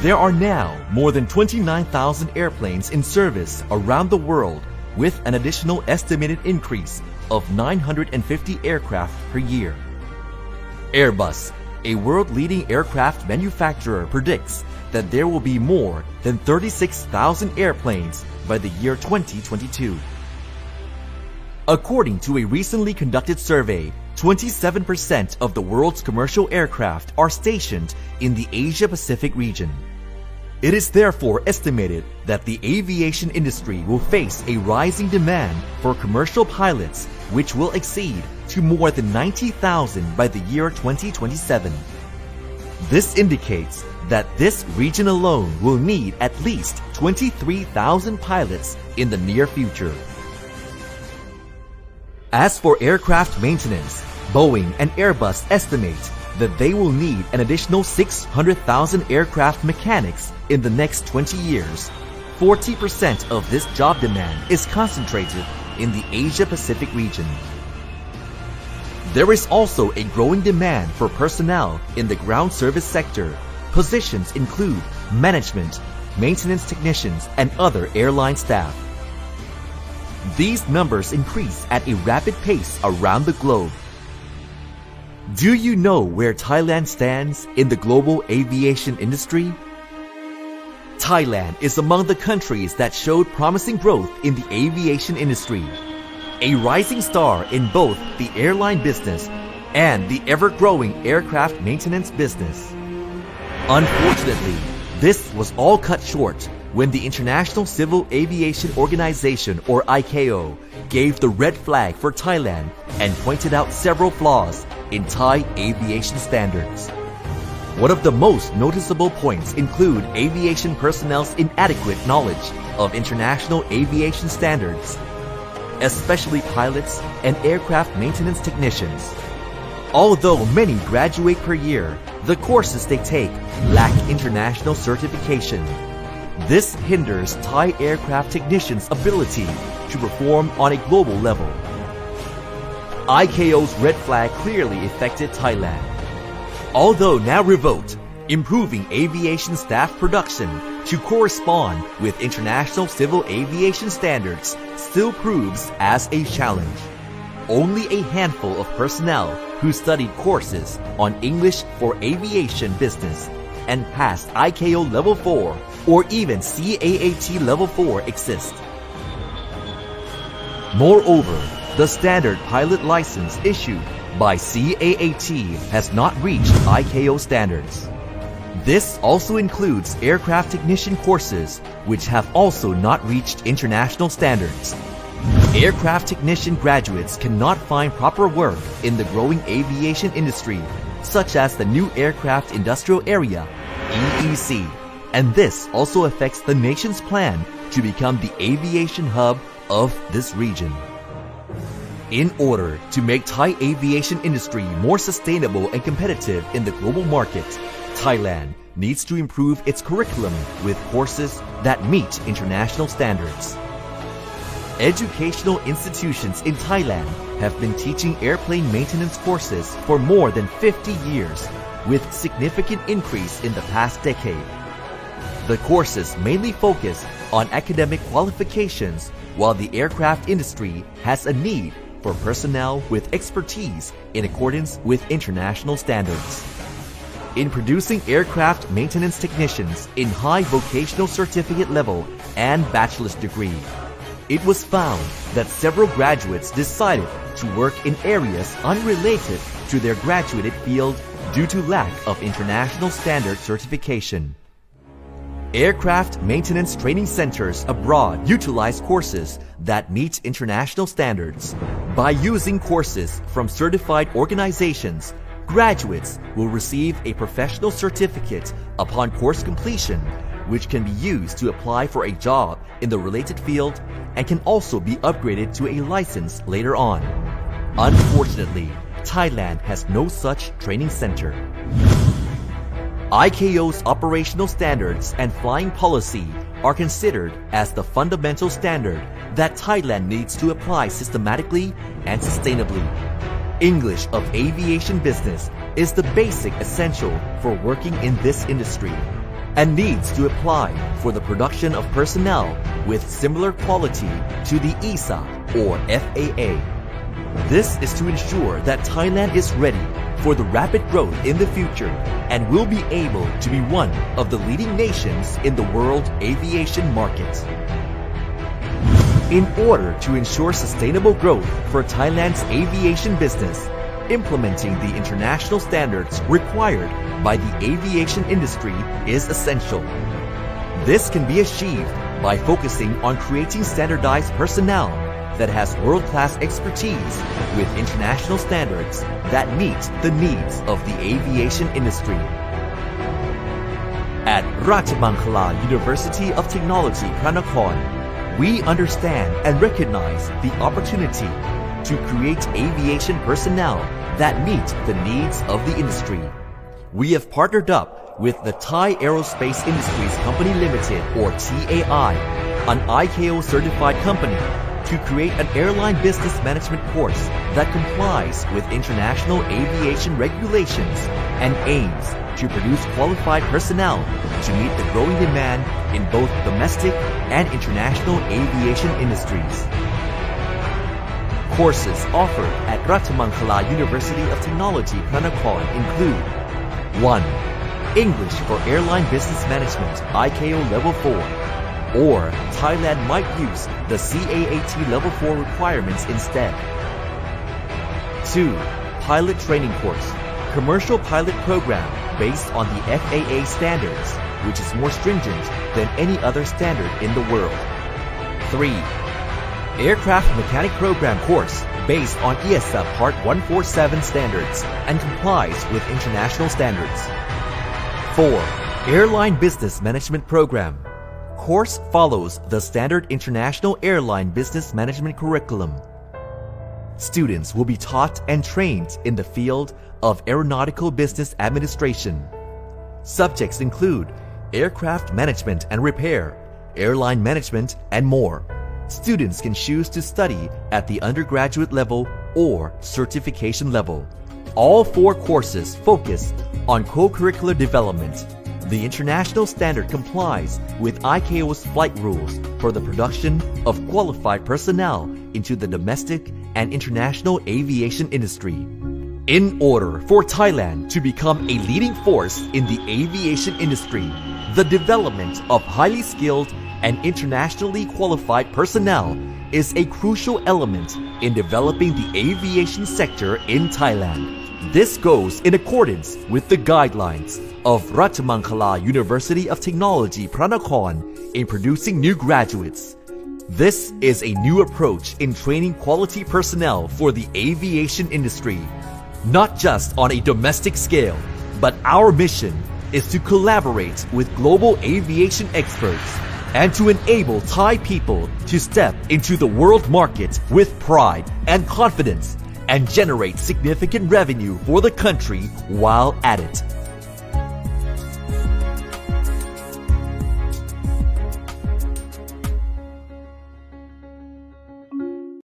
There are now more than 29,000 airplanes in service around the world, with an additional estimated increase of 950 aircraft per year. Airbus, a world-leading aircraft manufacturer, predicts that there will be more than 36,000 airplanes by the year 2022. According to a recently conducted survey, 27% of the world's commercial aircraft are stationed in the Asia-Pacific region. It is therefore estimated that the aviation industry will face a rising demand for commercial pilots, which will exceed to more than 90,000 by the year 2027. This indicates that this region alone will need at least 23,000 pilots in the near future. As for aircraft maintenance, Boeing and Airbus estimate that they will need an additional 600,000 aircraft mechanics in the next 20 years. 40% of this job demand is concentrated in the Asia-Pacific region. There is also a growing demand for personnel in the ground service sector. Positions include management, maintenance technicians, and other airline staff. These numbers increase at a rapid pace around the globe. Do you know where Thailand stands in the global aviation industry? Thailand is among the countries that showed promising growth in the aviation industry, a rising star in both the airline business and the ever-growing aircraft maintenance business. Unfortunately, this was all cut short when the International Civil Aviation Organization, or ICAO, gave the red flag for Thailand and pointed out several flaws in Thai aviation standards. One of the most noticeable points include aviation personnel's inadequate knowledge of international aviation standards, especially pilots and aircraft maintenance technicians. Although many graduate per year, the courses they take lack international certification. This hinders Thai aircraft technicians' ability to perform on a global level. ICAO's red flag clearly affected Thailand. Although now revoked, improving aviation staff production to correspond with international civil aviation standards still proves as a challenge. Only a handful of personnel who studied courses on English for aviation business and passed ICAO Level 4 or even CAAT Level 4 exist. Moreover, the standard pilot license issued by CAAT has not reached ICAO standards. This also includes aircraft technician courses, which have also not reached international standards. Aircraft technician graduates cannot find proper work in the growing aviation industry, such as the New Aircraft Industrial Area, EEC, and this also affects the nation's plan to become the aviation hub of this region. In order to make Thai aviation industry more sustainable and competitive in the global market, Thailand needs to improve its curriculum with courses that meet international standards. Educational institutions in Thailand have been teaching airplane maintenance courses for more than 50 years, with significant increase in the past decade. The courses mainly focus on academic qualifications, while the aircraft industry has a need for personnel with expertise in accordance with international standards. In producing aircraft maintenance technicians in high vocational certificate level and bachelor's degree, it was found that several graduates decided to work in areas unrelated to their graduated field due to lack of international standard certification. Aircraft maintenance training centers abroad utilize courses that meet international standards. By using courses from certified organizations, graduates will receive a professional certificate upon course completion, which can be used to apply for a job in the related field and can also be upgraded to a license later on. Unfortunately, Thailand has no such training center. ICAO's operational standards and flying policy are considered as the fundamental standard that Thailand needs to apply systematically and sustainably. English of aviation business is the basic essential for working in this industry. and needs to apply for the production of personnel with similar quality to the ESA or FAA. This is to ensure that Thailand is ready for the rapid growth in the future and will be able to be one of the leading nations in the world aviation market. In order to ensure sustainable growth for Thailand's aviation business, implementing the international standards required by the aviation industry is essential. This can be achieved by focusing on creating standardized personnel that has world-class expertise with international standards that meet the needs of the aviation industry. At Ratchabangkala University of Technology, Pranakon, we understand and recognize the opportunity to create aviation personnel that meet the needs of the industry. We have partnered up with the Thai Aerospace Industries Company Limited or TAI, an ICAO certified company, to create an airline business management course that complies with international aviation regulations and aims to produce qualified personnel to meet the growing demand in both domestic and international aviation industries. Courses offered at Ratchabangkala University of Technology, Pranakon include 1. English for Airline Business Management ICAO Level 4, or Thailand might use the CAAT Level 4 requirements instead. 2. Pilot Training Course, Commercial Pilot Program based on the FAA standards, which is more stringent than any other standard in the world. 3. Aircraft Mechanic Program course based on EASA Part 147 standards and complies with international standards. 4. Airline Business Management Program. Course follows the standard International Airline Business Management curriculum. Students will be taught and trained in the field of Aeronautical Business Administration. Subjects include Aircraft Management and Repair, Airline Management, and more. Students can choose to study at the undergraduate level or certification level. All 4 courses focus on co-curricular development. The international standard complies with ICAO's flight rules for the production of qualified personnel into the domestic and international aviation industry. In order for Thailand to become a leading force in the aviation industry, the development of highly skilled and internationally qualified personnel is a crucial element in developing the aviation sector in Thailand. This goes in accordance with the guidelines of Ratchabangkala University of Technology, Pranakon, in producing new graduates. This is a new approach in training quality personnel for the aviation industry, not just on a domestic scale, but our mission is to collaborate with global aviation experts and to enable Thai people to step into the world market with pride and confidence and generate significant revenue for the country while at it.